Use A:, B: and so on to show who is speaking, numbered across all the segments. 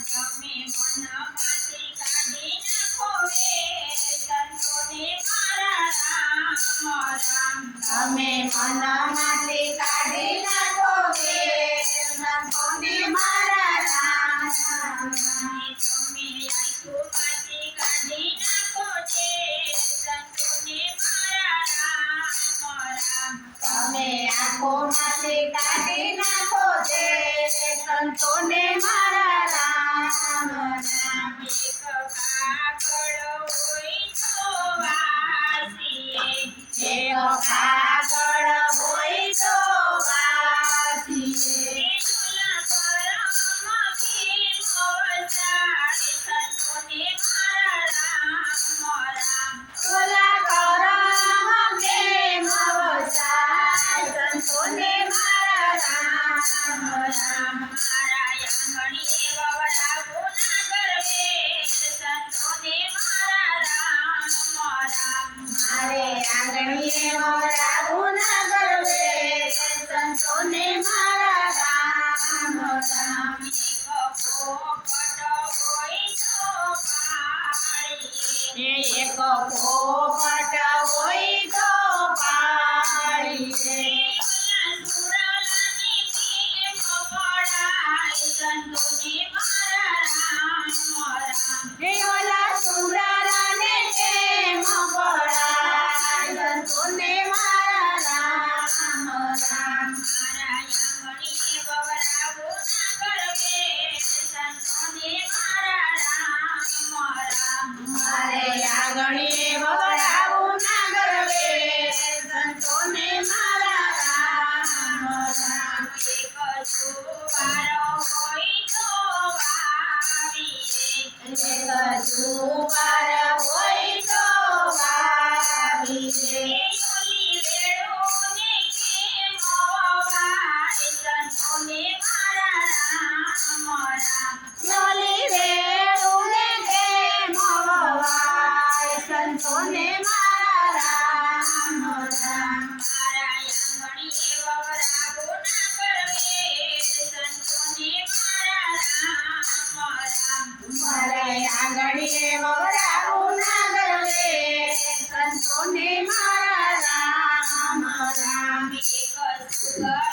A: તમે મનમાંથી કાઢી નાખો રે સંતોને મારા રામ રામ
B: તમે મનમાંથી કાઢી નાખો રે સંતોને મારા રામ રામ
A: તમે આંખોમાંથી કાઢી નાખો છે સંતોને મારા રામ રામ
B: તમે આંખોમાંથી કાઢી નાખો છે સંતોને મારા રામ રામ
A: એક કાગળ હોય તો વાસીએ
B: એક કાગળ હોય તો વાસીએ
A: એનુલા પરમ કેમ વસાય સંતોને મારા રામ રામ
B: ઓલા કરમ કેમ વસાય સંતોને મારા રામ રામ
A: મારા આંગણીએ વવડાવો ના ગરવે સંતોને મારા રામ રામ
B: મારે આંગણીએ વવડાવું ના ગરવે સંતોને મારા રામ રામ
A: એક પોપટ હોય તો પાળીએ
B: એક પોપટ હોય તો પાળીએ
A: સુરાલાને કેમ પડાય સંતોને મારા રામ રામ
B: હે ઓલા સુંદરાને કેમ પડાય સંતોને મારા રામ રામ
A: મારા આંગણીએ વવડાવો ના ગરવે સંતોને મારા રામ રામ
B: મારે આંગણીએ વવડાવું ના ગરવે સંતોને મારા રામ રામ
A: એક સુવારો હોય તો વાવીએ
B: એક જુવાર હોય તો વાવીએ
A: ઓલી વેળોને કેમ વવાય સંતોને મારા રામ રામ
B: ઓલી વેળુને કેમ વવાય સંતોને મારા રામ રામ
A: મારા આંગણીએ વવડાવો ના ગરવે સંતોને મારા રામ રામ
B: મારે આંગણીએ વવડાવું ના ગરવે સંતોને મારા રામ રામ
A: એક સુગરા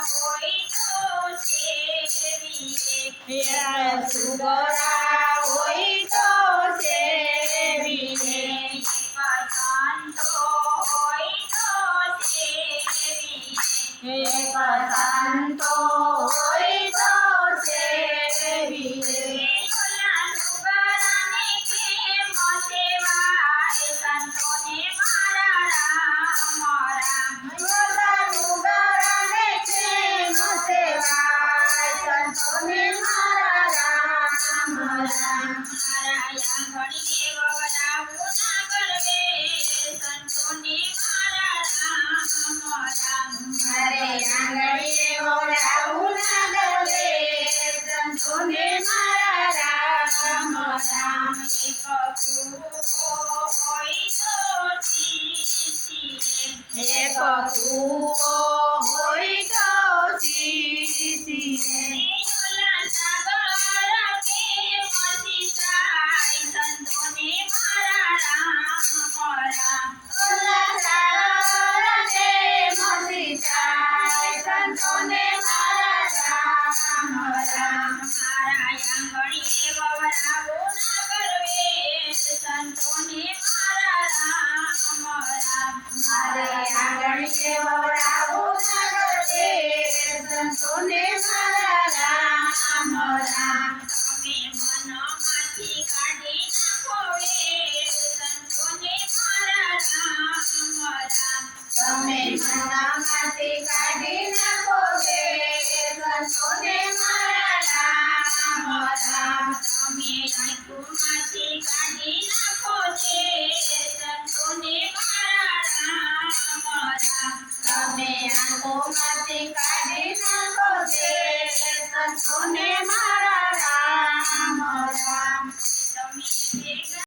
A: હોય તો સેવીએ
B: સુગરા હોય તો સેવીએ
A: સંતો હોય તો સેવીએ
B: એક સંતો હોય તો સેવીએ
A: ઓલા સુગરાને કેમ સેવાય સંતોને મારા રામ રામ
B: ઓલા સુગરાને કેમ સેવાય સંતોને મારા રામ રામ
A: મારા આંગણીએ વવડાવો ના ગરવે સંતોને મારા રામ રામ
B: મારે આંગણીએ વવડાવું ના ગરવે સંતોને મારા રામ રામ
A: એક કૂવો હોય તો ચીચીએ
B: એક કૂવો હોય તો સીસીએ
A: ઓલા સાગર કેમ સિંચાય સંતોને મારા રામ રામ
B: ઓલા સાગર કેમ સિંચાય સંતોને મારા રામ રામ
A: મારા આંગણીએ વવડાવો ના ગરવે સંતોને મારા રામ રામ
B: મારે આંગણીએ વવડાવું ના ગરવે સંતોને મારા રામ રામ
A: તમે મનમાંથી કાઢી નાખો રે સંતોને મારા રામ રામ
B: તમે મનમાંથી કાઢી નાખો રે સંતોને મારા રામ રામ
A: તમે આંખોમાંથી કાઢી નાખો છે સંતોને મારા રામ રામ
B: તમે આંખોમાંથી કાઢી નાખો રે સંતોને મારા